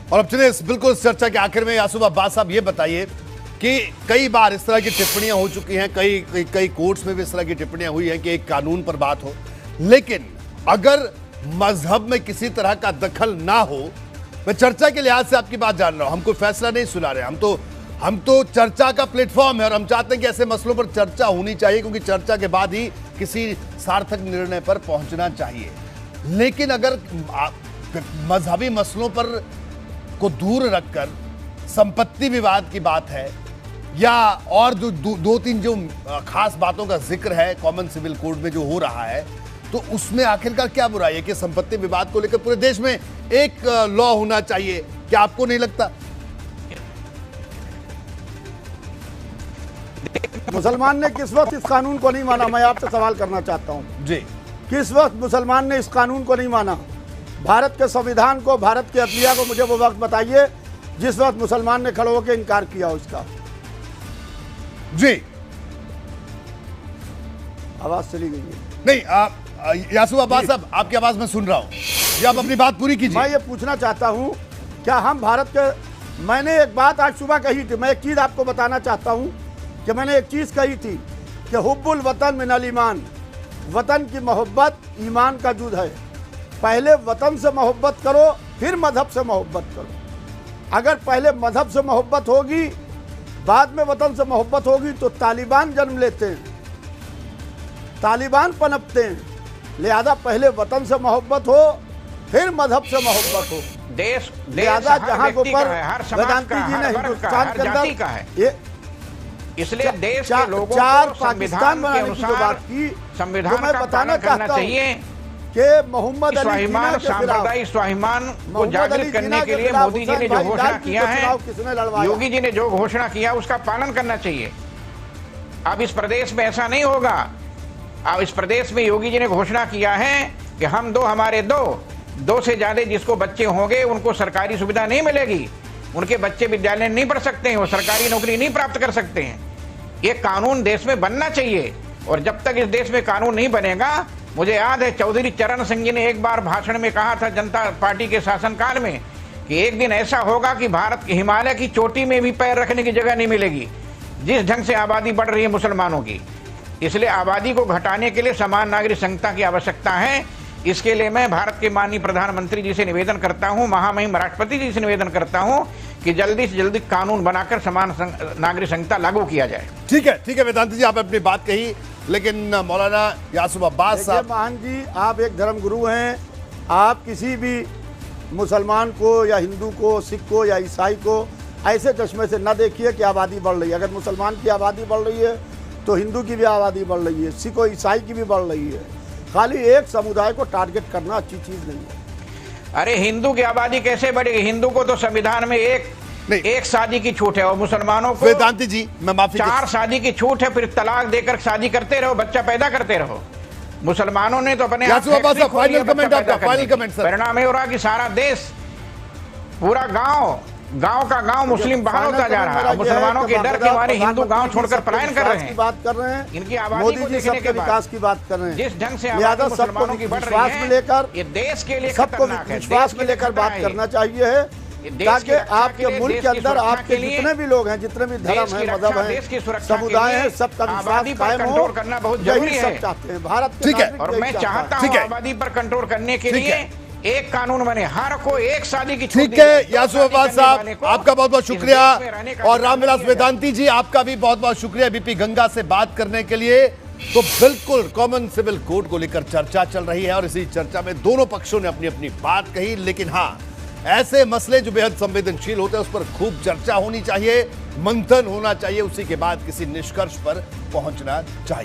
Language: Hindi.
और अब चलिए बिल्कुल इस चर्चा के आखिर में यासूब अब्बास साहब ये बताइए कि कई बार इस तरह की टिप्पणियां हो चुकी हैं, कई कोर्ट्स में भी इस तरह की टिप्पणियां हुई हैं कि एक कानून पर बात हो, लेकिन अगर मजहब में किसी तरह का दखल ना हो, मैं चर्चा के लिहाज से आपकी बात जान रहा हूं, हम कोई फैसला नहीं सुना रहे, हम तो चर्चा का प्लेटफॉर्म है और हम चाहते हैं कि ऐसे मसलों पर चर्चा होनी चाहिए, क्योंकि चर्चा के बाद ही किसी सार्थक निर्णय पर पहुंचना चाहिए। लेकिन अगर मजहबी मसलों पर को दूर रखकर संपत्ति विवाद की बात है या और जो दो तीन जो खास बातों का जिक्र है कॉमन सिविल कोड में जो हो रहा है, तो उसमें आखिरकार क्या बुराई है कि संपत्ति विवाद को लेकर पूरे देश में एक लॉ होना चाहिए? क्या आपको नहीं लगता? मुसलमान ने किस वक्त इस कानून को नहीं माना? मैं आपसे सवाल करना चाहता हूं जी, किस वक्त मुसलमान ने इस कानून को नहीं माना? भारत के संविधान को, भारत के अदलिया को मुझे वो वक्त बताइए जिस वक्त मुसलमान ने खड़े होकर इनकार किया उसका। जी, आवाज चली गई है। नहीं, यासूब अब्बास साहब आपकी आवाज मैं सुन रहा हूं, ये आप अपनी बात पूरी कीजिए। मैं ये पूछना चाहता हूं, क्या हम भारत के, मैंने एक बात आज सुबह कही थी, मैं एक चीज आपको बताना चाहता हूं कि मैंने एक चीज कही थी कि हुब्बुल वतन मिनल ईमान, वतन की मोहब्बत ईमान का जुज़ है। पहले वतन से मोहब्बत करो, फिर मजहब से मोहब्बत करो। अगर पहले मजहब से मोहब्बत होगी, बाद में वतन से मोहब्बत होगी, तो तालिबान जन्म लेते हैं, तालिबान पनपते हैं। लिहाजा पहले वतन से मोहब्बत हो, फिर मजहब से मोहब्बत हो। देश लिहाजा जहां व्यक्ति पर का है, हर समाज वेदांती का, जी हर ने वर्ग का, हिंदुस्तान हर के जाति अंदर का है। ये इसलिए देश के लोगों चार को पाकिस्तान संविधान के बनाने की जो अनुसार बात की, संविधान तो मैं का बताना पालन करना चाहता हूं चाहिए कि मोहम्मद अली स्वाभिमान, जिन्ना के खिलाफ, सांप्रदायिक स्वाभिमान को मोहम्मद अली जागृत करने जिन्ना के लिए खिलाफ मोदी जी ने हुसैन जो भाई घोषणा लालजी किया को है, चुनाव किसने लड़वाया? योगी जी ने जो घोषणा किया उसका पालन करना चाहिए। अब इस प्रदेश में ऐसा नहीं होगा। अब इस प्रदेश में योगी जी ने घोषणा किया है कि हम हमारे दो से ज्यादा जिसको बच्चे होंगे उनको सरकारी सुविधा नहीं मिलेगी, उनके बच्चे विद्यालय नहीं पढ़ सकते हैं, वो सरकारी नौकरी नहीं प्राप्त कर सकते हैं। ये कानून देश में बनना चाहिए, और जब तक इस देश में कानून नहीं बनेगा, मुझे याद है चौधरी चरण सिंह जी ने एक बार भाषण में कहा था जनता पार्टी के शासनकाल में कि एक दिन ऐसा होगा कि भारत के हिमालय की चोटी में भी पैर रखने की जगह नहीं मिलेगी, जिस ढंग से आबादी बढ़ रही है मुसलमानों की। इसलिए आबादी को घटाने के लिए समान नागरिक संहिता की आवश्यकता है। इसके लिए मैं भारत के माननीय प्रधानमंत्री जी से निवेदन करता हूं, महामहिम राष्ट्रपति जी से निवेदन करता हूं कि जल्दी से जल्दी कानून बनाकर समान नागरिक संहिता लागू किया जाए। ठीक है वेदांती जी, आप अपनी बात कही, लेकिन मौलाना यासूब अब्बास साहब। मान जी, आप एक धर्मगुरु हैं, आप किसी भी मुसलमान को या हिंदू को, सिख को या ईसाई को ऐसे चश्मे से न देखिए कि आबादी बढ़ रही है। अगर मुसलमान की आबादी बढ़ रही है तो हिंदू की भी आबादी बढ़ रही है, सिख और ईसाई की भी बढ़ रही है। खाली एक समुदाय को टारगेट करना अच्छी चीज नहीं है। अरे हिंदू की आबादी कैसे बढ़ेगी? हिंदू को तो संविधान में एक शादी की छूट है, और मुसलमानों को वेदांती जी मैं माफी 4 शादी की छूट है, फिर तलाक देकर शादी करते रहो, बच्चा पैदा करते रहो। मुसलमानों ने तो अपने फाइनल कमेंट आपका, फाइनल कमेंट सर। परिणाम ये हो रहा कि सारा देश, पूरा गांव का गांव मुस्लिम बाहर होता जा रहा है। मुसलमानों के डर के मारे हिंदू गांव छोड़कर पलायन कर रहे हैं। बात कर रहे हैं, इनकी आबादी मोदी को जी देखने सबके के विकास की बात कर रहे हैं। जिस ढंग से लिहाजा आबादी सबको मुसलमानों की बढ़ विश्वास रही में है, लेकर, ये देश के लिए सबको खतरनाक है, विश्वास में लेकर बात करना चाहिए है, ताकि आपके मुल्क के अंदर आपके जितने भी लोग हैं, जितने भी धर्म है, मजहब है, समुदाय है, सबका विश्वास कायम हो, करना बहुत जरूरी है। सब चाहते हैं भारत के ठीक है, नागरिक, और मैं यही चाहता चाहता हूं आबादी पर कंट्रोल करने के लिए एक कानून बने, हर को एक शादी की छूट दी ठीक है। जाए। यासूब अब्बास साहब आपका बहुत बहुत शुक्रिया, और रामविलास वेदांती जी आपका भी बहुत बहुत शुक्रिया बीपी गंगा से बात करने के लिए। तो बिल्कुल कॉमन सिविल कोड को लेकर चर्चा चल रही है, और इसी चर्चा में दोनों पक्षों ने अपनी अपनी बात कही, लेकिन हाँ, ऐसे मसले जो बेहद संवेदनशील होते हैं उस पर खूब चर्चा होनी चाहिए, मंथन होना चाहिए, उसी के बाद किसी निष्कर्ष पर पहुंचना चाहिए।